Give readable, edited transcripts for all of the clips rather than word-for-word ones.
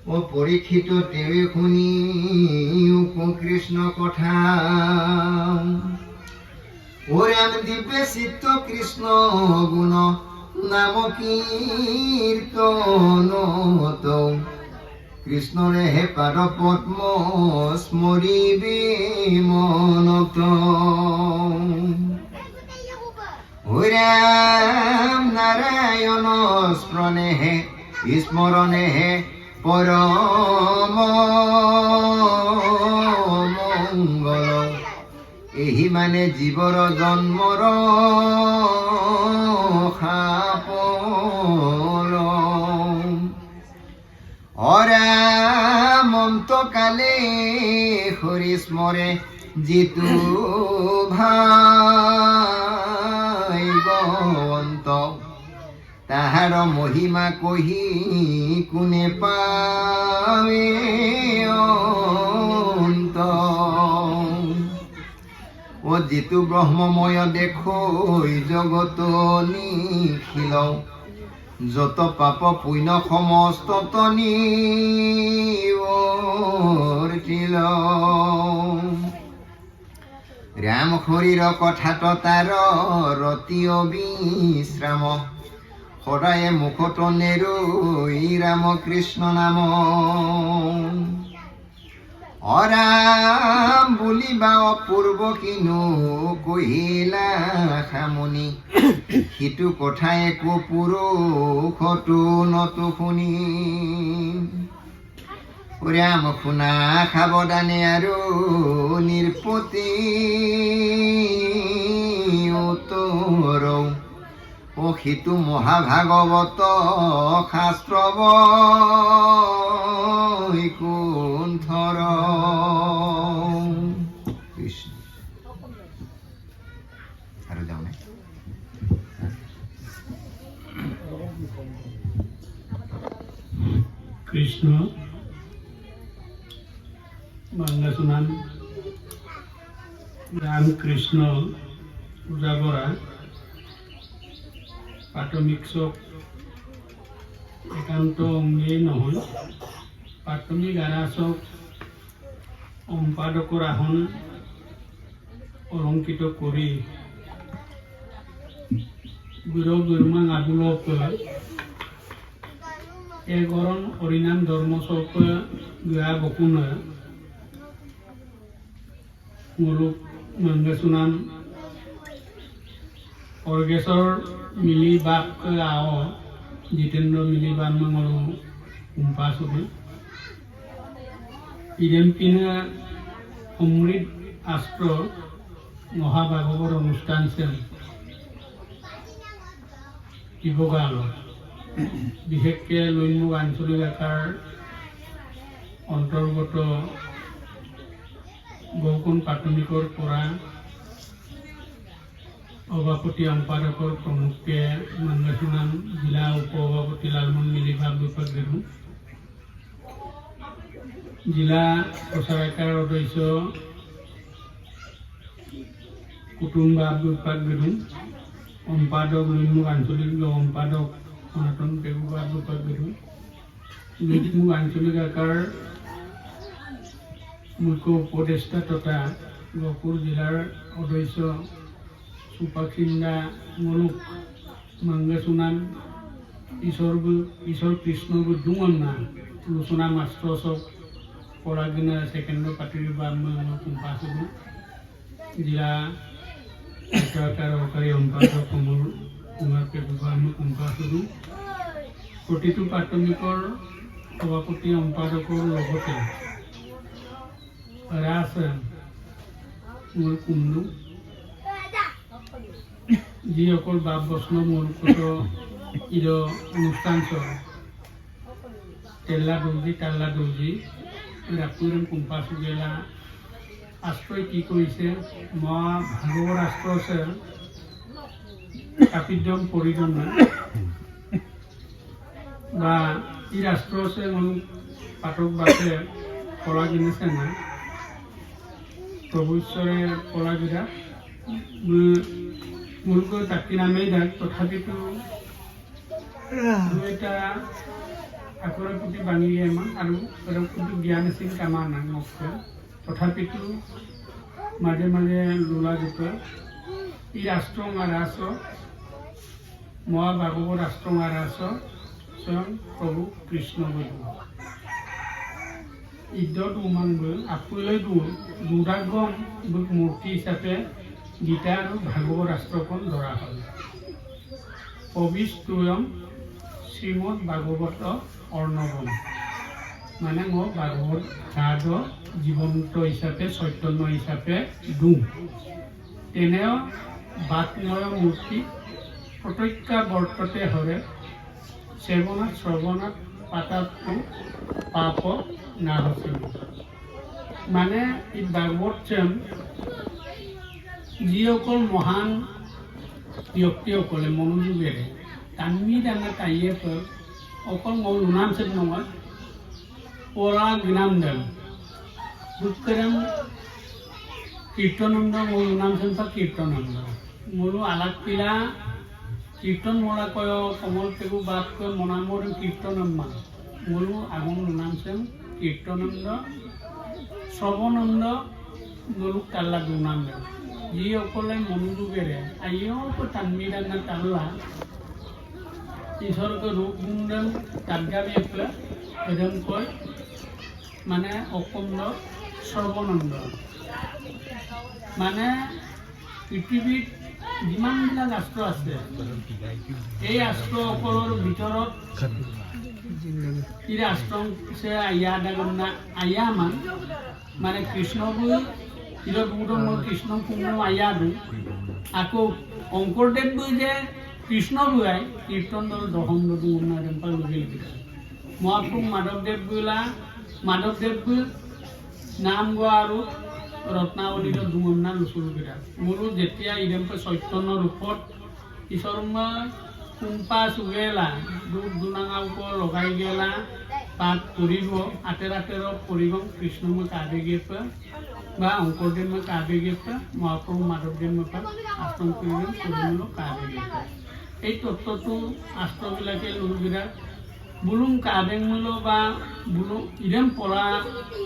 ও পৰীক্ষিত তেৱে শুনি কৃষ্ণ কথা ও ৰাম দিব্যে চিত্ত কৃষ্ণ গুণ নাম কীৰ্তন কৃষ্ণৰে হে পাদ পদ্ম স্মৰিবে মনত ও ৰাম নাৰায়ণ স্মৰণে হে পৰম মঙ্গল এহি মানে জীৱৰ জন্মৰ সাফল অৰামন্তকালে হৰি স্মৰে যিটো ভাগ্যৱন্ত তাহাৰ মহিমা কহি কোনে পাৱে অন্ত ও যিটো ব্ৰহ্মময় দেখৈ জগত নিখিল যত পাপ পুণ্য সমস্ত নিৱৰ্তিল ৰাম হৰিৰ কথাত তাৰ ৰতি অবিশ্ৰাম সদায়ে মুখত নেৰৈ ৰাম কৃষ্ণ নাম অৰাম বুলিবা অপূৰ্ব কিনো কহিলা সামনি সিটো কথা একো পুৰুষতো নতো শুনি ৰাম শুনা সাৱধানে আৰু নিৰ্পতি উত্তৰ ও সিটো মহাভাগৱত শাস্ত্ৰ বৈকুণ্ঠৰ কৃষ্ণ আৰু যাওঁনে কৃষ্ণ বাংলা শুনান ৰামকৃষ্ণ পূজা কৰা প্ৰাথমিক চক একান্ত অংগেই নহয় প্ৰাথমিক আৰাচক সম্পাদকৰ আসন অলংকৃত কৰি গুৰুমাং আদুলক এগৰণ হৰিনাম ধৰ্মচক গা বকুনয় মুলুক মংগেশুনাম অৰ্গেশ্বৰ মিলি বাক আও জিতেন্দ্ৰ মিলি বান মঙলো কুম্পা ছবি ইডেন পিনে সমৃদ্ধ আস্ত্ৰ মহাভাগৱত অনুষ্ঠান ছিল শিৱগাল বিশেষকৈ লৈমুখ আঞ্চলিক আকাৰ অন্তৰ্গত গৌকুণ্ড প্ৰাথমিকৰ পৰা সভাপতি সম্পাদকৰ প্ৰমুখে মংগেশুনাম জিলা উপ সভাপতি লালমন মিলিভাগ বিভাগ গেৰু জিলা প্ৰচাৰকাৰ সদস্য কুটুম্বা বিভাগ গেৰু সম্পাদক লৈমুখ আঞ্চলিক সম্পাদক সনাতন পেগুবাগ বিভাগ গেৰু লৈমুখ আঞ্চলিক আকাৰ মুখ্য উপদেষ্টা তথা গহপুৰ জিলাৰ সদস্য সুপাক্ষিন্দা মুলুক মংগেশুনাম ঈশ্বৰ কৃষ্ণ বুদ্ধুমন্না লোচনা মাষ্টৰ চক পৰাগিনা ছেকেণ্ডৰ পাতিৰ বা কুম্পাছবু জিলা সৰকাৰ সহকাৰী সম্পাদক কমল কুমাৰ পেগুবাৰ কুম্পাছবু প্ৰতিটো প্ৰাথমিকৰ সভাপতি সম্পাদকৰ লগতে ৰাস মোৰ কুন্দু যিসকল বাপ বৈষ্ণৱ মূলকত ইদ অনুষ্ঠান তেল্লা দৰ্জী ৰাপুৰেম কুম্পা চুগেলা আশ্ৰয় কি কৰিছে ভাগৱত আশ্ৰ আছে কাপিদ্যম পৰিজন বা ই ৰাষ্ট্ৰ আছে পাঠক বাসে কলা কিনিছে না প্ৰভু ঈশ্বৰে কলা গিৰা মূলকৈ তাকি নামেই যাক তথাপিতো এটা আখৰে পুতি বাঙি এমান আৰু পুতি জ্ঞান আছিল কামা নাই মোতকৈ তথাপিতো মাজে মাজে লোলা জোপে ই ৰাষ্ট্ৰং আৰাস মহা ভাগৱত ৰাষ্ট্ৰং আৰাস স্বয়ং প্ৰভু কৃষ্ণ বৈভ ঈদত উমানগৈ আপুলৈ দুৰাগম মূৰ্তি হিচাপে গীতা আৰু ভাগৱত ৰাষ্ট্ৰখন ধৰা হয় পবিত্ৰম শ্ৰীমদ ভাগৱত অৰ্ণৱম মানে মই ভাগৱত ঘাট জীৱন্ত হিচাপে চৈতন্য হিচাপে দিওঁ তেনেও বাতময় মূৰ্তি প্ৰত্যক্ষাৱৰ্ততে হৰে সেৱনাত শ্ৰৱণাত পাতাতো পাপ নাহছিল মানে এই ভাগৱত যিসকল মহান ব্যক্তিসকলে মনোযোগেৰে টানি টানা তাইয়ে অকল মোৰ নাম চেত নহয় পৰা জ্ঞান দেন দুঃখেৰম কীৰ্তনন্দ মোৰ নাম চেত কীৰ্তনন্দ মোৰো আলাক পিলা কীৰ্তন মৰা কয় কমল পেগু বাপ কয় মনামৰ কীৰ্তনম্মা মোৰো আগম নাম চেম কীৰ্তনন্দ শ্ৰৱনন্দ মোৰো কাল্লা দুনাম দেন যিসকলে মনোযোগেৰে আইয়ো টানি টানা তাল্লা ঈশ্বৰকে ৰূপ গুণদান তাৎগামী এজন কয় মানে অকন্দ সৰ্বনন্দ মানে পৃথিৱীত যিমানবিলাক ৰাষ্ট্ৰ আছে এই ৰাষ্ট্ৰসকলৰ ভিতৰত এই ৰাষ্ট্ৰ হৈছে আয়া ডাগন্না আয়ামান মানে কৃষ্ণবোৰ ইৰত বুধ মই কৃষ্ণ কুম্ভ আয়া দিওঁ আকৌ শংকৰদেৱবোৰ যে কৃষ্ণ বুঢ়াই কীৰ্তন দল দহম দু উন্নয়নপা লগে লগে মহাপুৰুষ মাধৱদেৱবোৰ নাম গোৱা আৰু ৰত্নাৱলীৰ দুমন্না লুচুলকেইটা মোৰো যেতিয়া ইডেম্প চৈতন্য ৰূপত ঈশ্বৰ কুম্পা চুগেলা দুখ দুনাঙা ওপৰ লগাই গেলা পাত কৰিব আতেৰ কৰিব কৃষ্ণ মই কাবেগে বা শংকৰদেৱ মই কাবেগে মহাপুৰুষ মাধৱদেৱ মই আশ্ৰম কৰিম কাবেগে এই তত্ত্বটো আষ্ট্ৰবিলাকে লোকবিৰা বুলুম কাবেং মূল বা বুলুম ইডেম পলা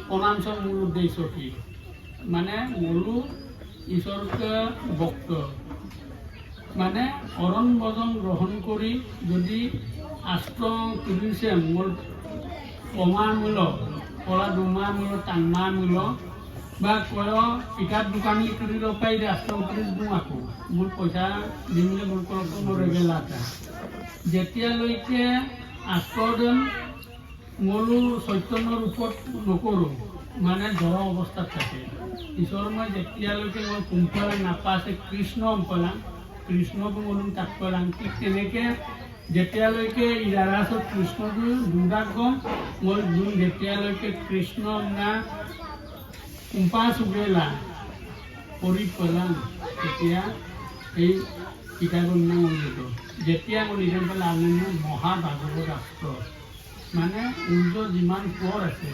পনাঞ্চল মূল উদ্দেশ্য কি মানে মোৰো ঈশ্বৰকে ভক্ত মানে অৰণ বজন গ্ৰহণ কৰি যদি আষ্ট্ৰ তুলিছে মোৰ প্ৰমাণমূলক পলা দুমামূলক টানমামূলক বা কয় কিতাপ দোকানী তুলিব পাৰি ৰাষ্ট্ৰ তুলি দিওঁ আকৌ মোৰ পইচা দিবলৈ মোৰ কৰতো মোৰ ৰেগেলা এটা যেতিয়ালৈকে আষ্ট্ৰদান মোৰো চৈতন্য ৰূপত নকৰোঁ মানে জড় অৱস্থাত থাকে ঈশ্বৰ মই যেতিয়ালৈকে মই কুম্পলা নাপাছে কৃষ্ণ অম্পলাং কৃষ্ণকো মনো তাত কলাং ঠিক তেনেকৈ যেতিয়ালৈকে ইৰাৰাছত কৃষ্ণটো দুৰ্দাগম মই যোন যেতিয়ালৈকে কৃষ্ণ না কুম্পা চুগেলা কৰি পেলাং তেতিয়া এই কিতাপৰ নাম উল্লেখ যেতিয়া মই নিজে পেলাই আনন্দ মহাভাগৱত ৰাষ্ট্ৰ মানে সূৰ্য যিমান পৰ আছে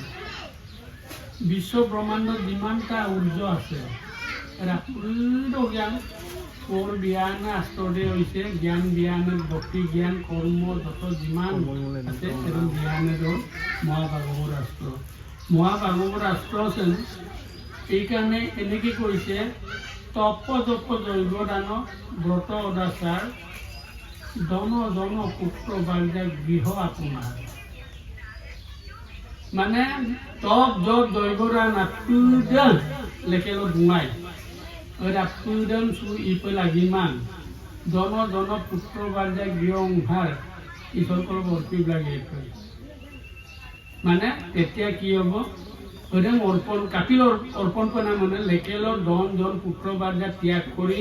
বিশ্ব ব্ৰহ্মাণ্ডত যিমানটা সূৰ্য আছে এটা জ্ঞান পৰ জ্ঞান আষ্ট্ৰদে হৈছে জ্ঞান জ্ঞানৰ ভক্তি জ্ঞান কৰ্ম যত যিমান আছে সেইটো জ্ঞানেৰ মহাভাগৱত ৰাষ্ট্ৰ আছে এইকাৰণে এনেকৈ কৈছে তপ জপ জৈৱ দান ব্ৰত অদাচাৰ জন পুত্ৰ বাৰ্যা গৃহ আপোনাৰ মানে তপ জপ জৈৱ দান আত্মুদান লেখেলো গুঙাই আত্মুদান চু ইপে লাগিমান জন পুত্ৰ বাৰ্যা গৃহ সংসাৰ ঈশ্বৰকৰ ভৰ্তি লাগে মানে তেতিয়া কি হ'ব অৰ্পণ কাপিল অৰ্পণ কৰা মানে লেকেলৰ জন পুত্ৰ বাৰ্যা ত্যাগ কৰি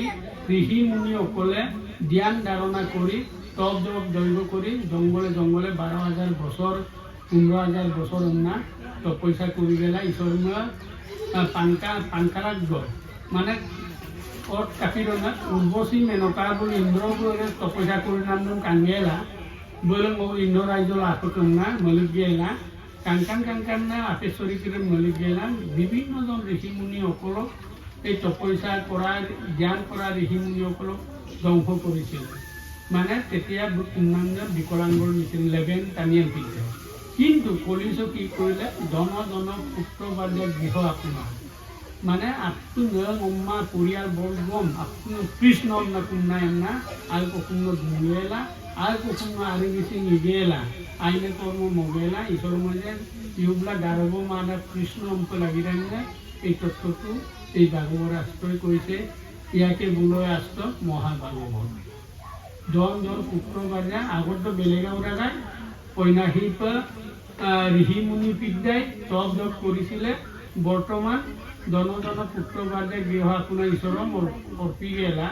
ঋষি মুনিসকলে ধ্যান ধাৰণা কৰি তপ জপ দৈৱ কৰি জংঘলে 12,000 বছৰ 15,000 বছৰ অন্যা তপস্যা কৰি পেলাই ঈশ্বৰ পাংকাৰাগ্য মানে অত কাপিৰনাথ উৰ্বশী মেনকা বুলি ইন্দ্ৰবোৰে তপস্যা কৰি নাম কাংগেলা বলে মই ইন্দ্ৰ ৰাজ্যৰ আশোকনা মলিক গেলা কাংকান না আপেশ্বৰী কিৰণ মলিক গেলা বিভিন্নজন ঋষি মুনিসকলক এই তপস্যা কৰা জ্ঞান কৰা ঋষি মুনিসকলক ধ্বংস কৰিছিল মানে তেতিয়া পূৰ্ণাংগ বিকলাংগৰ নিচিনা লেবেন টানি আনিছে কিন্তু কলিছ কি কৰিলে জন পুত্ৰ বাদে গৃহ আপোনাৰ মানে আপনি অম্মা পৰিয়াল বর্গম আপনি কৃষ্ণ কুন্নায়না আর কখনো ধুয়েলা আর কখনো আরে গেছি নিগেলা আইনে কর্ম মগেলা ঈশ্বর মধ্যে ইউবলা গারব মানে কৃষ্ণ অম্প লাগি রাখলে এই তত্ত্বটো এই ভাগৱত আশ্ৰয় কৰিছে ইয়াকে বোলয় আস্ত মহাভাগৱত জন পুত্ৰ বাজা আগতো বেলেগাও ৰাখায় ঐনাহিপ ঋষি মুনি বিদ্যায় জব কৰিছিলে বৰ্তমান জন পুত্ৰ বাদে গৃহ আপোনাৰ ঈশ্বৰ অৰ্পি গেলা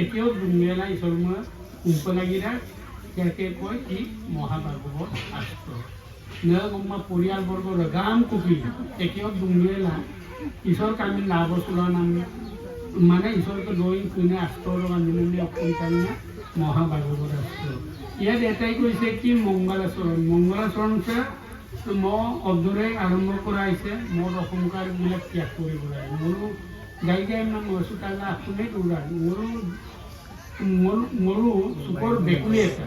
এতিয়াও ডুঙেলা ঈশ্বৰ মই কুম্প লাগিৰা ইয়াকে কয় কি মহাভাগৱত আস্ত নগম্মা পৰিয়ালবৰ্গ গাম কুপি এতিয়াও ডুঙেলা ঈশ্বৰ কামি লাভ চলোৱা নাম মানে ঈশ্বৰকে দৈ কুনে আস্তৰ কামিনী অকণকালীনা মহাভাগৱত আস্ত ইয়াত এটাই কৈছে কি মংগলাচৰণ মই অৰ্ধৰে আৰম্ভ কৰা হৈছে মোৰ অহংকাৰবিলাক ত্যাগ কৰিব লাগে মোৰো গাই গাই মইছো তাকে আপুনি দৌৰা মোৰো চুকৰ বেকুলি এটা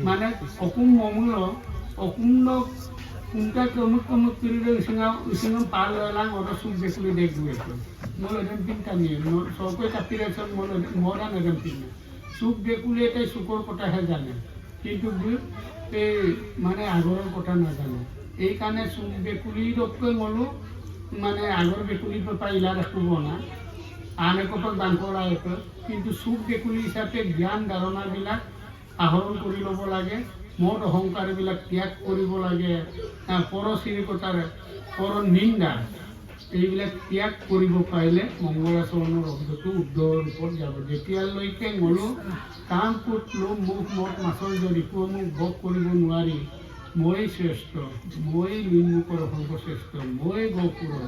মানে অকুম মমূল অকুণ্ড কোনটা কমুক কৰি ইচিঙৰ পাৰ লৈলাং অৰ্ডাৰ চুক বেকুলি দেখ গৈ আছোঁ মোৰ এজন পিন টানিয়ে চৰকৈ কাটি ৰাখছত মোৰ এজন পিনে চুক বেকুলি এটাই চুকৰ কথাহে জানে কিন্তু এই মানে আগৰৰ কথা নাজানে এইকাৰণে চুক বেকুলিতকৈ মলো মানে আগৰ বেকুলিৰ পৰা ইলা ৰাখিব না আন একোটা দান কৰা একো কিন্তু চুক বেকুলি হিচাপে জ্ঞান ধাৰণাবিলাক আহৰণ কৰি ল'ব লাগে মদ অহংকাৰবিলাক ত্যাগ কৰিব লাগে পৰ চিৰিকতাৰ পৰ নিন্দা এইবিলাক ত্যাগ কৰিব পাৰিলে মংগলাচৰণৰ অৰ্থটো উদ্ধৰ ৰূপত যাব যেতিয়ালৈকে মলো কাম পুত লোম মুখ মদ মাছৰ যদি মোক ভোগ কৰিব নোৱাৰি মই শ্ৰেষ্ঠ মই নিৰ্মুখৰ সৰ্বশ্ৰেষ্ঠ মই গহপুৰৰ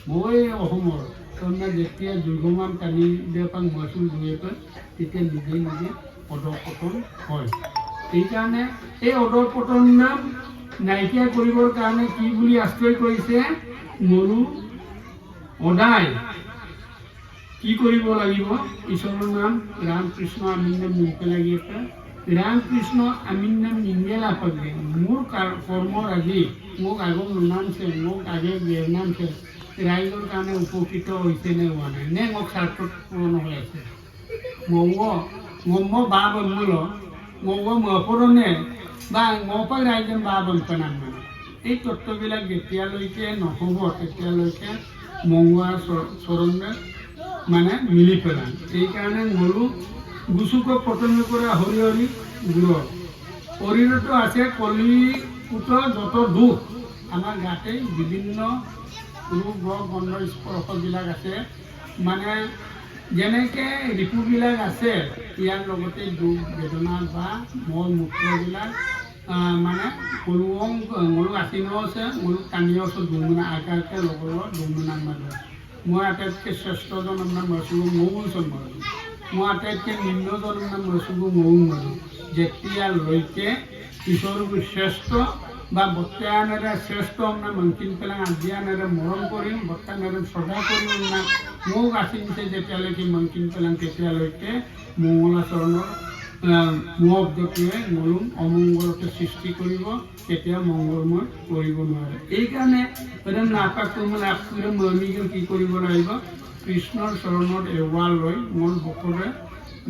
মই অসমৰ তাৰমানে যেতিয়া দুৰ্গমান টানি দেউতাক মচুল দুয়ে পায় তেতিয়া নিজে নিজে অধঃপতন হয় সেইকাৰণে এই অধঃপতন নাম নাইকিয়া কৰিবৰ কাৰণে কি বুলি আশ্ৰয় কৰিছে মৰু সদায় কি কৰিব লাগিব ঈশ্বৰৰ নাম ৰামকৃষ্ণ আমিৰ নাম নিকে লাগি আছে ৰামকৃষ্ণ আমিৰ নাম নিংগেলা পাগে মোৰ কৰ্মৰাজি মোক আগৰ নামছে মোক আগে নামছে ৰাইজৰ কাৰণে উপকৃত হৈছে নে হোৱা নাই নে মোক স্বাৰ্থত পূৰণ হৈ আছে মম বা বন্ধুল মগ মপৰণে বা মপাক ৰাইজন বা বঞ্চনান মানে এই তত্ত্ববিলাক যেতিয়ালৈকে নহ'ব তেতিয়ালৈকে মংগলা চৰণে মানে মিলি পেলায় এইকাৰণে মৰু গুচুকক পতন কৰা হৰি হৰি গুৰ শৰীৰতো আছে কলিপুত যত দুখ আমাৰ গাতে বিভিন্ন ৰোগ ৰোগ গন্ধ স্পৰ্শবিলাক আছে মানে যেনেকৈ ৰিপুবিলাক আছে ইয়াৰ লগতে দুখ বেদনা বা মল মূত্ৰবিলাক মানে মৰু আচিনো আছে মৰু কানিও আছে দুমুনা আকাৰকে লগৰ দুমুনা মানুহ মই আটাইতকৈ শ্ৰেষ্ঠজন আপোনাৰ মৰচুগু মৌ চন্মৰ মই আটাইতকৈ নিম্নজন নাম মৰচুগু মৌ মাৰোঁ যেতিয়ালৈকে ঈশ্বৰবোৰ শ্ৰেষ্ঠ বা বৰ্তানেৰে শ্ৰেষ্ঠ আপোনাৰ মনকিন পেলাই আজিয়ানেৰে মৰম কৰিম বৰ্তানেৰে শ্ৰদ্ধা কৰিম না মোক আচিছে যেতিয়ালৈকে মনকিন পেলাং তেতিয়ালৈকে মংগলাচৰণৰ মহব্দটোৱে মৰুম অমংগলতে সৃষ্টি কৰিব কেতিয়া মংগলময় কৰিব নোৱাৰে এইকাৰণে নাপাক মানে আপুনি মৰ্মিকে কি কৰিব লাগিব কৃষ্ণৰ চৰণত এৱা লৈ মোৰ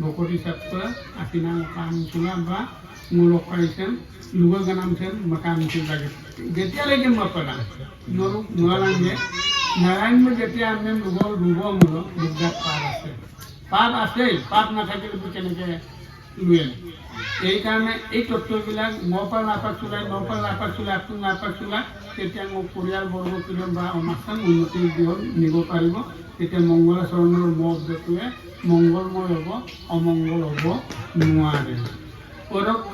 বকৰি ছাত্ৰ আচিনা কাম চলা বা মোৰ লখাইছেন লোক গানামছেন মকাম ছিল লাগে যেতিয়ালৈকে মই পেলাম নোৱাৰাংগে নাৰায়ণ যেতিয়া আমি লোকৰ ৰুব মূল দুৰ্গাত পাপ আছেই পাপ নাথাকিলে কেনেকৈ লুয়ে এইকাৰণে এই তত্ত্ববিলাক মপাল নাপাক চলাই আপুনি নাপাক চলাই তেতিয়া মোক পৰিয়ালবৰ্গ বা অনুষ্ঠান উন্নতিৰ দিশত নিব পাৰিব তেতিয়া মংগলাচৰণৰ মহব্দটোৱে মংগলময় হ'ব অমংগল হ'ব নোৱাৰে পৰক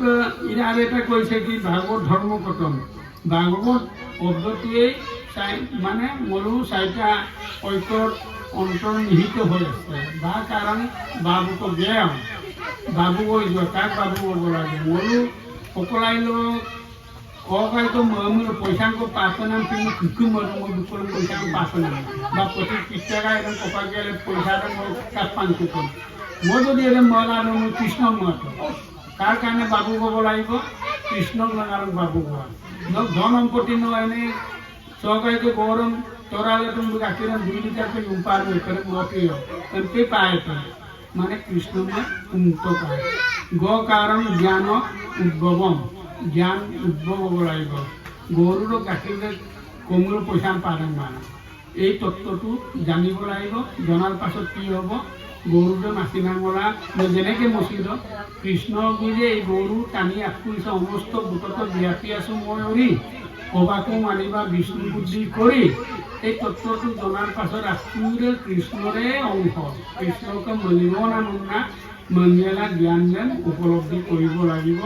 ইয়াৰ এটা কৈছে কি ভাগৱত ধৰ্ম কটন ভাগৱত শব্দটোৱেই মানে মৰু চাৰিটা ঐক্যৰ অন্তৰ্নিহিত হৈ আছে বা কাৰণ বাবুক জ্ঞান বাবু গৈ যোৱা কাক বাবু কৰিব লাগে মৰু সকলাইলো ককাইতো মোৰ পইচাংক পাঁচনাম কিন্তু কিছু মৰো মই দুপৰ পইচাংক পাঁচনাম বা প্ৰতি 30 টাকা এজন কপাক গেলে পইচাটা মই কাপ 500 কম মই যদি এজন মহিলা আৰু কৃষ্ণ মত তাৰ কাৰণে বাবু ক'ব লাগিব কৃষ্ণক কাৰণ বাবু কোৱা ধন সম্পত্তি এনে চৰকাৰীকে গৰম তৰালে তুমি গাখীৰ 2 লিটাৰকে উপাৰ হৈ কৰে মতে এমকে পায় মানে কৃষ্ণময় মুক্ত পায় কাৰণ জ্ঞান উদ্ভৱম জ্ঞান উদ্ভৱ হ'ব লাগিব গৰুৰ গাখীৰ কমল পইচা পাৰে মানে এই তত্ত্বটো জানিব লাগিব জনাৰ পাছত কি হ'ব গৰুটো নাচি নাঙলা যেনেকৈ মচিদ কৃষ্ণ গুৰিয়ে এই গৰু টানি আঁকুৰিছে সমস্ত গোটত ব্যাপি আছোঁ মই অৰি কবাকো মানিবা বিষ্ণু বুদ্ধি কৰি এই তত্ত্বটো জনাৰ পাছত আঁকুৰিলে কৃষ্ণৰে অংশ কৃষ্ণকে মনিব নামনা মনিয়ালা জ্ঞান যেন উপলব্ধি কৰিব লাগিব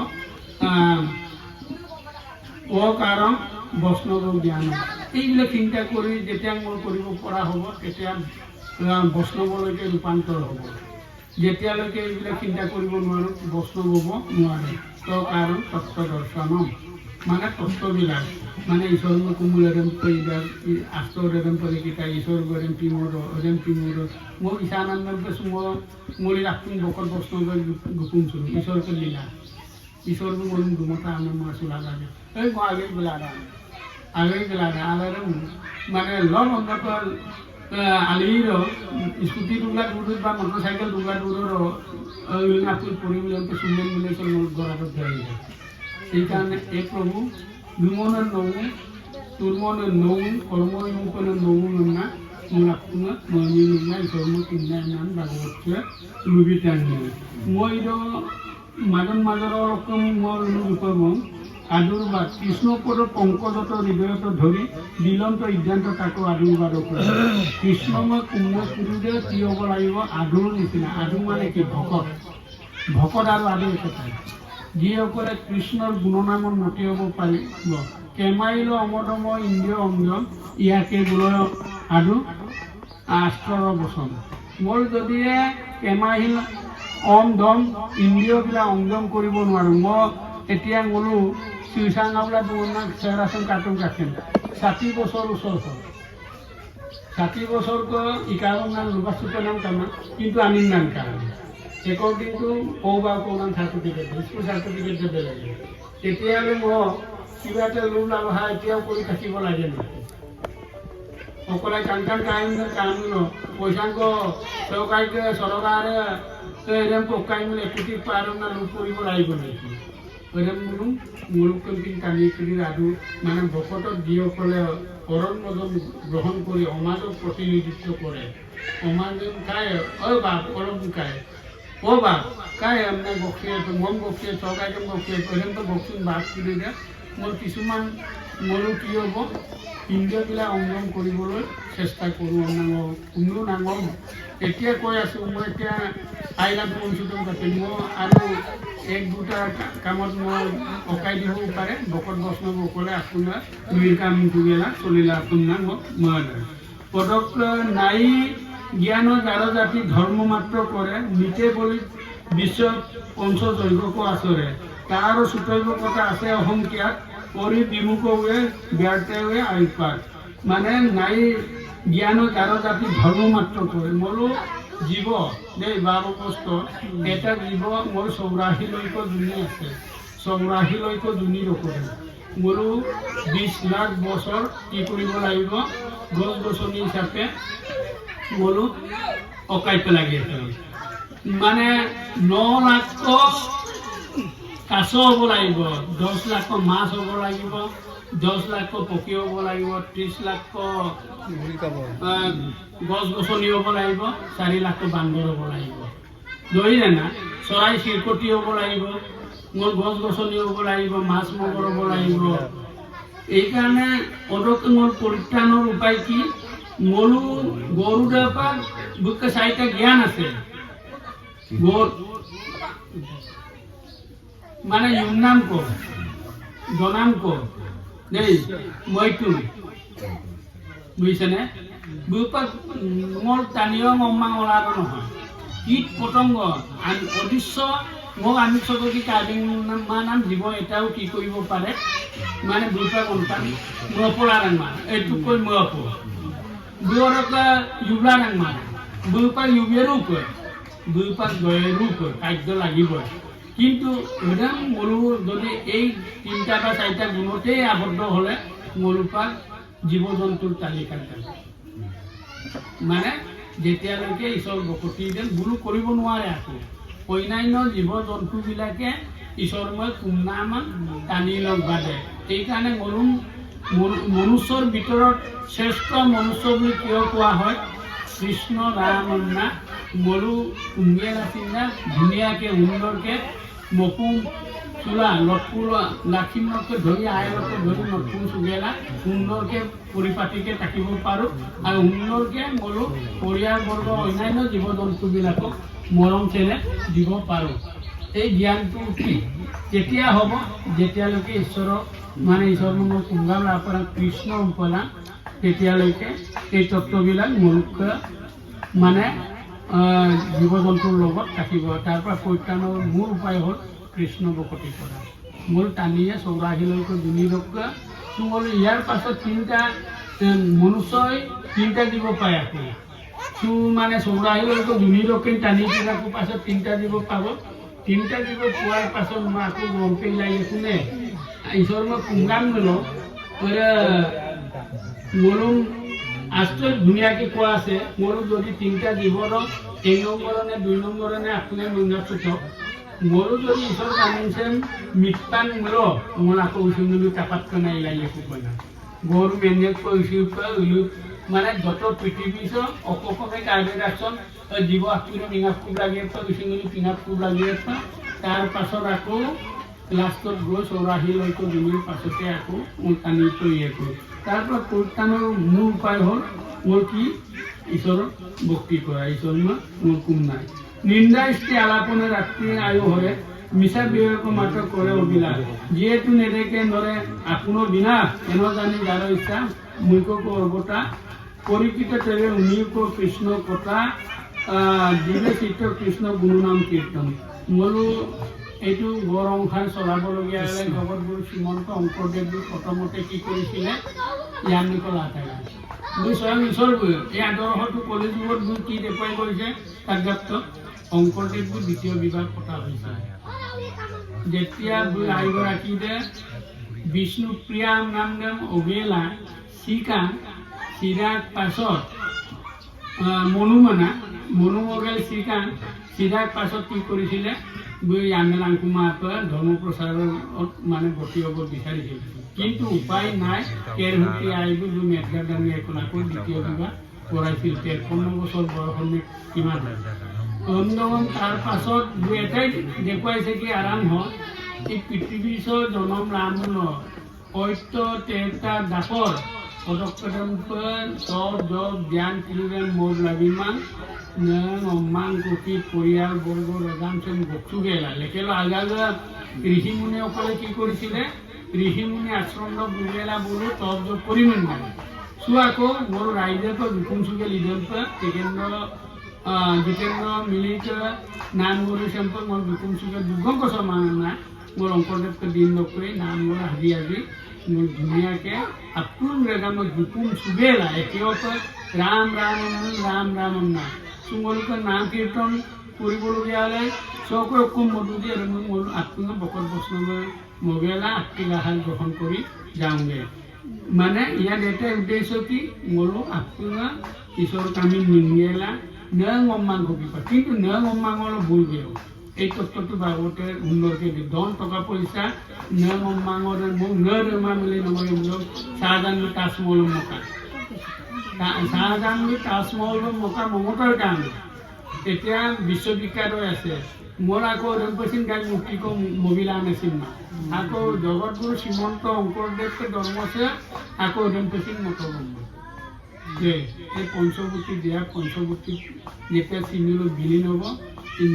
কাৰণ বৈষ্ণৱ জ্ঞান এইবিলাক চিন্তা কৰি যেতিয়া মই কৰিব পৰা হ'ব তেতিয়া বৈষ্ণৱলৈকে ৰূপান্তৰ হ'ব যেতিয়ালৈকে এইবিলাক চিন্তা কৰিব নোৱাৰোঁ বৈষ্ণৱ হ'ব নোৱাৰে কাৰণ তত্ত্ব দৰ্শনম মানে তত্ত্ববিলাক মানে ঈশ্বৰ কুমুলেৰেম পৰিদাৰ আষ্টৰেৰেম পৰিকিতা ঈশ্বৰ গৰেম পিমোৰ অৰেম পিমোৰ মোৰ ঈশানন্দম পেছো মই মৰি ৰাখোঁ বকত বৈষ্ণৱ গোপুংছোঁ ঈশ্বৰকে লীলা ঈশ্বৰকে মৰিম দুমতা আনন্দ চোলা লাগে এই মই আগেই গেলাৰে মানে লগ অন্তত আলিৰ স্কুটি দুগলা দূৰত বা মটৰচাইকেল দুগলা দূৰৰ নাপুৰ পৰিবলৈ সুন্দৰ মিলাইছে মোৰ গৰাটো ধৰি যায় সেইকাৰণে এই প্ৰভু বিমনৰ নৌ তোৰ মনৰ নৌ কৰ্মৰ মুখনৰ নৌ ননা মোৰ আপোনাৰ মনি ননা ধৰ্ম কিনাৰ নাম ভাগৱতটোৱে লুবিতান মই মাজৰ ৰকম মই ৰূপম আদুৰ্বাদ কৃষ্ণপদ পংকজত হৃদয়ত ধৰি দিলন্ত সিদ্ধান্ত তাকো আদুৰ্বাদ কৰে কৃষ্ণময় কুম্ভপুৰীৰে কি হ'ব লাগিব আদুৰ নিচিনা আদু মানে কি ভকত আৰু আদু একেটাই যিসকলে কৃষ্ণৰ গুণনামত মতি হ'ব পাৰিব কেমাইল অমদম ইন্দ্ৰিয় অংগম ইয়াকে বোলে আদু আষ্টৰ বচন মোৰ যদিহে কেমাইল অম দম ইন্দ্ৰিয়বিলাক অংগম কৰিব নোৱাৰোঁ মই এতিয়া গ'লো শিৱসাংগাবলা দুৰ্নাক চেৰাচোন কাটোন কাঠেন 60 বছৰ ওচৰ হ'ল 60 বছৰকৈ ইকাৰৰ নাম লুবাচুতৰ নাম কামা কিন্তু আনিৰ নাম কাৰণে একদিনটো কৌবা নাম চাৰ্টিফিকেট স্কুল চাৰ্টিফিকেট দিব লাগে তেতিয়াহ'লে মই কিবা এটা লোন লাভা এতিয়াও কৰি থাকিব লাগে নেকি অকলে কাণ কাম পইচাংক চৰকাৰে এৰম পকাই মিলে একটি পাৰো না লোক কৰিব লাগিব নেকি এৰম মুলুকটি টানি কৰি আদু মানে ভকতক যিসকলে কৰণ মদন গ্ৰহণ কৰি সমাজক প্ৰতিনিধিত্ব কৰে সমাজক কাই বাপ কৰম কাই বাপ কাই মানে বক্সিয়ে মন বক্সিয়ে চৰকাৰকে বক্সিয়ে এৰমটো বক্সিং বাদ কৰি দিয়ে মোৰ কিছুমান মোৰো কি হ'ব ইন্দ্ৰিয়বিলাক অংগম কৰিবলৈ চেষ্টা কৰোঁ কোনো নাঙল এতিয়া কৈ আছোঁ মই এতিয়া আইলাভ বঞ্চিত কাটি মই আৰু 1-2টা কামত মই পকাই দিব পাৰে বকত বৈষ্ণৱ অকলে আপোনাৰ দুই কাম দুগেলা চলিলা আপোনাৰ মই পদক নাই জ্ঞান যাৰ জাতি ধৰ্ম মাত্ৰ কৰে নিতে বলি বিশ্ব পঞ্চযজ্ঞকো আচৰে তাৰ সুতৈব কথা আছে অহংক্যাত কৰি বিমুখ হৈ ব্যৰ্থ হৈ আইপাত মানে নাই জ্ঞান যাৰ জাতি ধৰ্ম মাত্ৰ কৰে মোৰো জীৱ দেই 12 কষ্ট এটা জীৱ মোৰ 84লৈকে দুনি আছে 84লৈকে দুনি ৰখে মোৰো 20 লাখ বছৰ কি কৰিব লাগিব গছ গছনি হিচাপে মোৰো অকাই পেলাই মানে 9 লাখ কাছ হ'ব লাগিব 10 লাখ মাছ হ'ব লাগিব 10 লাখ পক্ষী হ'ব লাগিব 30 লাখ গছ গছনি হ'ব লাগিব 4 লাখ বান্দৰ হ'ব লাগিব ধৰিলে না চৰাই চিৰিকটি হ'ব লাগিব মোৰ গছ গছনি হ'ব লাগিব মাছ মগৰ হ'ব লাগিব এইকাৰণে পদক মোৰ পৰিত্ৰাণৰ উপায় কি মোৰো গৰু দেউতা বুকে 4টা জ্ঞান আছে মানে নাম কো জনাম কো দেই মইতো বুজিছেনে বুপাক মোৰ স্থানীয় মম্মা ওলাব নহয় কীট পতংগ অদৃশ্য মোক আমি চকী কাৰ্বিং নাম জীৱ এটাও কি কৰিব পাৰে মানে বুপাক সন্তান মপলা নাংমা এইটোকৈ মপ দুৰকা জুবলা নাংমা বুপাক জুবিয়েৰো কয় বুপাক গয়েৰো কয় কাৰ্য লাগিবই কিন্তু হৃদয় মৰু যদি এই 3টা বা 4টা গুণতেই আবদ্ধ হ'লে মৰুপাত জীৱ জন্তুৰ তালিকাত যাব মানে যেতিয়ালৈকে ঈশ্বৰ বকতি যেন ভুল কৰিব নোৱাৰে আকৌ অন্যান্য জীৱ জন্তুবিলাকে ঈশ্বৰময় পুণ্যামান টানি লগ বাদে সেইকাৰণে মনুষ্যৰ ভিতৰত শ্ৰেষ্ঠ মনুষ্য বুলি কিয় কোৱা হয় কৃষ্ণ ৰামন্না মৰু কুংগেল আছিল না ধুনীয়াকৈ সুন্দৰকৈ মকুম চোলা লটকুলা লাখিমকে ধৰি আইলকে ধৰি নতুন চুগেলা সুন্দৰকৈ পৰিপাটিকৈ থাকিব পাৰোঁ আৰু সুন্দৰকৈ মৰু পৰিয়ালবৰ্গ অন্যান্য জীৱ জন্তুবিলাকক মৰম চেনেহ দিব পাৰোঁ এই জ্ঞানটো কি কেতিয়া হ'ব যেতিয়ালৈকে ঈশ্বৰক মানে ঈশ্বৰ নামৰ কুংগাল আপোনাৰ কৃষ্ণ উপলা তেতিয়ালৈকে এই তত্ত্ববিলাক মনুষ্য মানে জীৱ জন্তুৰ লগত থাকিব তাৰ পৰা পৰিত্ৰাণৰ মূল উপায় হ'ল কৃষ্ণ বকতি কৰা মূল টানিয়ে চৌৰাশীলৈকে দুনি ৰক্ষা তোমালোক ইয়াৰ পাছত 3টা মনুষ্যই 3টা দিব পাৰে আকৌ মানে চৌৰাশীলৈকে দুনি ৰক্ষা টানি আকৌ পাছত 3টা দিব পাব 3টা দিব পোৱাৰ পাছত মই আকৌ গম পেলাই লাগে কোনে ঈশ্বৰ মই কুংগাম মেলো মৰু আশ্চৰ্য ধুনীয়াকৈ কোৱা আছে মৰু যদি 3টা জীৱৰ 1 নম্বৰ নে 2 নম্বৰ নে আপুনি মন্দিৰত মৰু যদি ঈশ্বৰ কামিছেন মিটপান মূলো মোৰ আকৌ উচিমুলি তাপাতকৈ নাই লাগে কোপনা গৰু মেনেকৈ উচিউ মানে যত পৃথিৱী অকণে কাৰ্বন ডাইঅক্সাইড জীৱ আঁকিলে মিঙাত খুব লাগি উচিমুলি পিঙাত খুব লাগি তাৰ পাছত আকৌ লাষ্টত গৈ চৌৰাশীলৈকে জুমিৰ পাছতে আকৌ মোৰ টানি তৈয়াৰ কৰোঁ তাৰ পৰা পৰিত্ৰাণৰ মূল উপায় হ'ল মোৰ কি ঈশ্বৰৰ ভক্তি কৰা ঈশ্বৰ মোৰ কোন নাই নিন্দা স্ত্ৰী আলাপনে ৰাত্ৰি আয়ু হৰে মিছা বিবেক মাত্ৰ কৰে অবিলাস যিহেতু নেদেখে নৰে আপোনাৰ বিনা এনে জানি যাৰ ইচ্ছা মূৰ্খ অৱতা পৰিকৃত তেৰে উনিক কৃষ্ণ কথা দিবে চিত্ৰ কৃষ্ণ গুণনাম কীৰ্তন মৰু এইটো গড় সংসাৰ চলাবলগীয়া হ'লে জগতগুৰু শ্ৰীমন্ত শংকৰদেৱবোৰ প্ৰথমতে কি কৰিছিলে জ্ঞানীকল আটাই দুই স্বয়ং ঈশ্বৰবোৰ এই আদৰ্শটো কলিযুগত গৈ কি দেখুৱাই কৰিছে তাত শংকৰদেৱবোৰ দ্বিতীয় বিবাহ পতা হৈছে যেতিয়া দুই আইগৰাকীৰে বিষ্ণুপ্ৰিয়া নাম অবেলা চিকা চিৰাক পাছত মনুমগেল চিকা চিৰাক পাছত কি কৰিছিলে দুই আমেলাংকুমাৰ পৰা ধৰ্ম প্ৰচাৰৰ মানে গতি হ'ব বিচাৰিছিল কিন্তু উপায় নাই কেৰহুটি আইবোৰ দুই মেঘাদানী এখন আকৌ দ্বিতীয় বিবাহ কৰাইছিল 53 বছৰ বয়সলৈ কিমান অন্দগম তাৰ পাছত দুই এটাই দেখুৱাইছে কি আৰাম হয় এই পৃথিৱীৰ জনম ৰাম ঐত্য তেতা দাপৰ পদক্ষেপ জ্ঞান কিলোগ্ৰাম মোৰ লাগিমান অম্মান কপি পৰিয়ালবৰ্গ ৰজাঞ্চন বক্সুগেলা লেখেলো আগাগা ঋষিমুনিসকলে কি কৰিছিলে ঋষিমুনি আশ্ৰম বুগেলা বোলো তৰ্জ কৰিমেন মানে চোৱা আকৌ মোৰ ৰাইজেতো বিপুল চুগে লিডৰ পৰা জিতেন্দ্ৰ মিলিত নাম গুৰু চেম্পল মোৰ বিপুল চুগে দুৰ্গম কছৰ মানুহ নাই মোৰ শংকৰদেৱকে দিন নকৰি নাম গুৰু আজি মোৰ ধুনীয়াকৈ আপোন ৰেগামত বিপুল চুগেলা একেবাৰে ৰাম ৰাম ৰাম ৰাম না তোমালোকৰ নাম কীৰ্তন কৰিবলগীয়া হ'লে চকুৰ খুব মধু দিয়ে আৰু মোৰ আত্মীয় বকত বৈষ্ণৱ মগেলা আত্মীয়াহাৰ গ্ৰহণ কৰি যাওঁগে মানে ইয়াত এটাই উদ্দেশ্য কি মোৰো আত্মীয় ঈশ্বৰ কামি নিমিলা নং অম্মাং কবিপা কিন্তু নং অম্মাঙৰ ভুল গেও এই তত্ত্বটো ভাগৱতে সুন্দৰকৈ দিয়ে ধন টকা পইচা নং অম্মাঙৰ মোক নৰমা মিলি নমৰে মোক চাহজাহান তাজমহল মকা চাহজাহান তাজমহল মকা মমতাৰ কাৰণে তেতিয়া বিশ্ববিখ্যাত হৈ আছে মোৰ আকৌ ৰম্পসিং গাই মুক্তিকো মহিলা আনিছিল না আকৌ জগতগুৰু শ্ৰীমন্ত শংকৰদেৱকে ধৰ্ম আছে আকৌ ৰম্পসিং মতবম্ব যে এই পঞ্চবতী দিয়া পঞ্চবতী যেতিয়া চিমিলৈ বিলীন হ'ব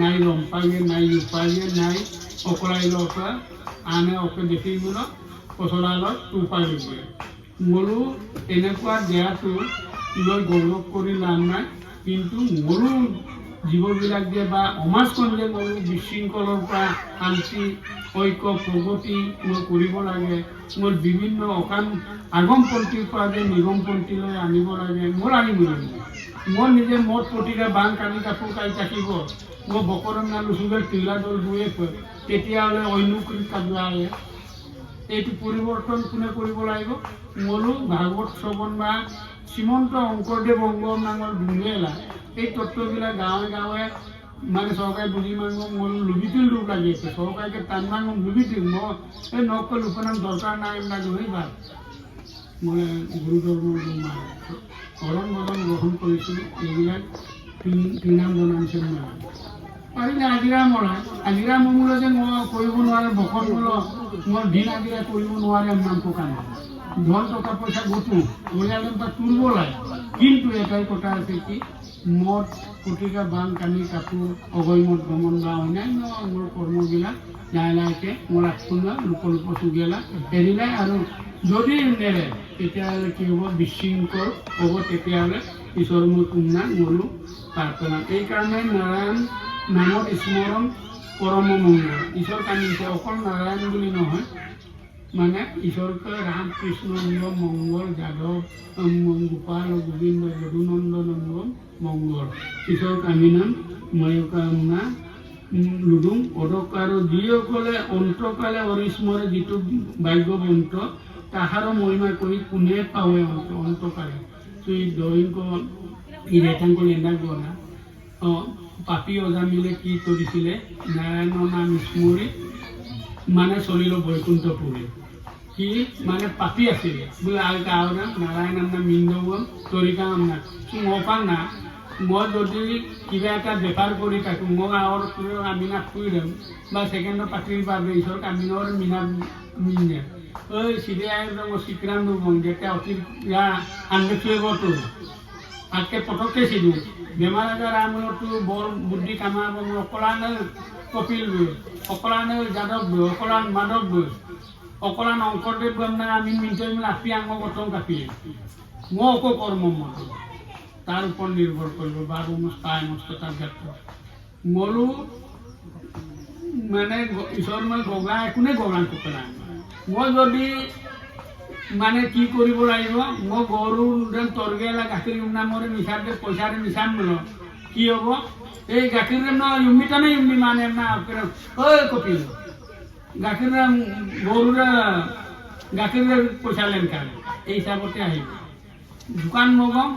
নাই ৰম্পাগে নাই উপাগে নাই অকৰাইলৰ পৰা আনে অকে দেখিবলৈ পচলালত উপায় ল'বই মোৰো এনেকুৱা দেহাটো লৈ গৌৰৱ কৰি লাভ নাই কিন্তু মোৰো জীৱবিলাক যে বা সমাজখন যে মোৰো বিশৃংখলৰ পৰা শান্তি ঐক্য প্ৰগতি মই কৰিব লাগে মোৰ বিভিন্ন আগমপন্থীৰ পৰা যে নিগমপন্থীলৈ আনিব লাগে মোৰ আনিব লাগিব মই নিজে মদ প্ৰতিকা বাং কানি কাপোৰ কাই থাকিব মই বকৰম নালো চুগাৰ তিলা দল দুয়ে তেতিয়াহ'লে ঐনুকৰি কাবলালে এইটো পৰিৱৰ্তন কোনে কৰিব লাগিব মলো ভাগৱত শ্ৰৱণ বা শ্ৰীমন্ত শংকৰদেৱ অংগম নামৰ দুঙেলা এই তত্ত্ববিলাক গাঁৱে গাঁৱে মানে চৰকাৰে বুজি মানুহ মোৰ লুবিটিল ৰূপ লাগি আছে চৰকাৰকে টান মানুহ লুবিটিল মই এই নকল উপনাম দৰকাৰ নাই এইবিলাক লৈ ভাল মই গুৰু ধৰ্মৰ শৰণ বৰণ গ্ৰহণ কৰিছিলোঁ এইবিলাক তিনিনাম জনাইছিল মই পাৰিলে আজিৰা মৰাই আজিৰা মূল যে মই কৰিব নোৱাৰে ভকত মূল মই দিন আজিৰা কৰিব নোৱাৰে নামটো কাৰণে ধন টকা পইচা গোটো পৰিয়ালৰ পৰা তুলিব লাগে কিন্তু এটাই কথা আছে কি মদ কটিকা বান কানি কাপোৰ অগৈমত ভ্ৰমণ বা অন্যান্য মোৰ কৰ্মবিলাক লাহে লাহেকৈ মোৰ আঠখনীয়া লোক চুগিয়ালা এৰিলে আৰু যদি নেৰে তেতিয়াহ'লে কি হ'ব বিশৃংখল হ'ব তেতিয়াহ'লে ঈশ্বৰৰ মোৰ পুণ্যা মোৰো প্ৰাৰ্থনা এইকাৰণে নাৰায়ণ নামত স্মৰণ পৰম মংগল ঈশ্বৰ কান্দিছে অকল নাৰায়ণ বুলি নহয় মানে ঈশ্বৰকে ৰাম কৃষ্ণ মংগল যাদৱ গোপাল গোবিন্দ যদুনন্দন মংগল ঈশ্বৰ কামি নাম ময়কামনা লুডুম অদকাৰ যিসকলে অন্তকালে অৰিস্মৰে যিটো ভাগ্যৱন্ত তাহাৰ মহিমা কৰি কোনে পাৱে অন্তকালে তুই দৈনিক ই ৰেখাংক এন্দা গলা পাপী অজামিলে কি কৰিছিলে নাৰায়ণৰ নাম স্মৰি মানে চলিল বৈকুণ্ঠপুৰী কি মানে পাপী আছিলে বোলে আৰু নাৰায়ণ নাম মিন্দগম তৰিকা নাম মপাং না মই যদি কিবা এটা বেপাৰ কৰি থাকোঁ মই আৰু আমিনাক ফুৰি দিম বা ছেকেণ্ডৰ পাতিৰ বাবে ঈশ্বৰক আমিনৰ মিনা মিনে ঐ চিধে আহি চিক্ৰাম দুবং যেতিয়া অতি আনবেচুৱেবতো তাতকৈ পটককৈ চিধো বেমাৰ আজাৰ আমলতো বৰ বুদ্ধি কামাব অকলানে কপিল গৈ অকলানে যাদৱ গৈ অকলান মাধৱ গৈ অকলান শংকৰদেৱ গমনা আমি মিঞ্চই মিলে আপি আঙ গঠন কাপি মই অকো কৰ্ম মত তাৰ ওপৰত নিৰ্ভৰ কৰিব বাৰ তাই মস্ত তাৰ ক্ষেত্ৰত মলো মানে ঈশ্বৰ মই গগা কোনে গগান টুকুৰা মই যদি মানে কি কৰিব লাগিব মই গৰু যেন তৰগেলা গাখীৰ নামৰে মিছাতে পইচাৰে মিছাম বোলো কি হ'ব এই গাখীৰ ন ইউমিটানে ইউমি মানে না ঐ কপিল গাখীৰ গৰুৰে গাখীৰে পইচা লেন কাৰণে এই হিচাপতে আহিব দোকান নগাওঁ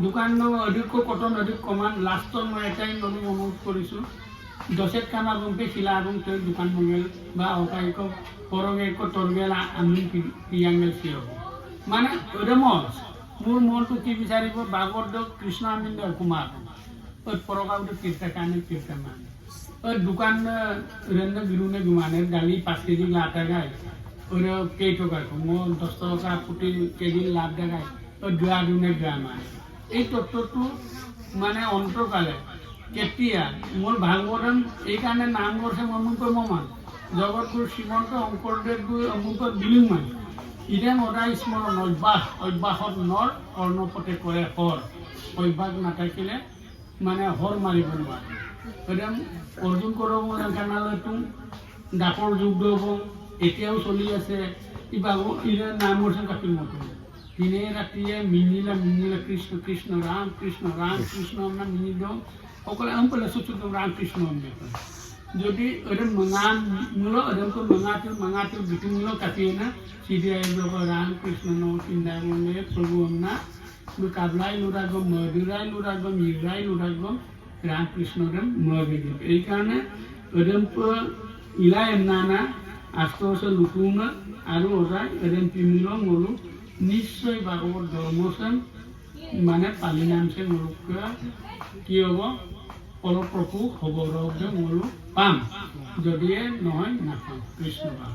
দোকান অধিককৈ কটন অধিক কমান লাষ্টত মই এটাই নতুন অনুৰোধ কৰিছোঁ দশেক কামা গমপে শিলা এবং তৈ দোকান মঙ্গল বা অকাইক পরগেক তরগেল আমি পিয়াঙ্গেল সি হব মানে রেমস মোর মনটো কি বিচারিব ভাগৱত কৃষ্ণ আমিন্দ কুমার ওই পরগাউতে তীর্থা কানে তীর্থা মানে ওই দোকান রেন্দ বিরুনে গুমানের ডালি 5 কেজি লাভ দেখায় ওই কেই টাকা মোর 10 টাকা প্রতি কেজি লাভ দেখায় ওই দুয়া দুনে দুয়া মানে এই তত্ত্বটো মানে অন্তকালে কেতিয়া মোৰ ভাগৱতন এইকাৰণে নাম কৰিছে মনমন্ত মমান জগতগুৰু শ্ৰীমন্ত শংকৰদেৱ গুৰু অমুকত বিলিং মান ইদেন সদায় স্মৰণ অভ্যাসত নৰ কৰ্ণপতে কৰে হৰ অভ্যাস নাথাকিলে মানে হৰ মাৰিব নোৱাৰে একদম অৰ্জুন কৰব কানালৈতো ডাকৰ যুদ্ধ হ'ব এতিয়াও চলি আছে ইৰে নাম কৰিছে কাপিল মতো দিনে ৰাতিয়ে মিনিলা কৃষ্ণ কৃষ্ণ ৰাম কৃষ্ণ আমরা মিনি দিওঁ সকলে অঙ্কলে সুচুত রামকৃষ্ণ যদি ওরে মঙ্গামূলো ওরকম মঙ্গাতে বিটুমূলো কাটিয়ে না সিধে রামকৃষ্ণ নম চিন্তামনে প্রভু না কাবলাই লুরাগম মধুরাই লুরাগম ইরাই লুরাগম রামকৃষ্ণরম মহিদ এই কারণে ওরকম ইলাই নানা আস্তে আস্তে লুটুম আর ওরা এরকম পিমিলো মলু নিশ্চয় ভাগবত ধর্মসেন মানে পালি নামছে মলুকা কি হ'ব ফলপ্ৰসূ হ'ব ৰব ময়ো পাম যদিহে নহয় নাপাম কৃষ্ণ পাম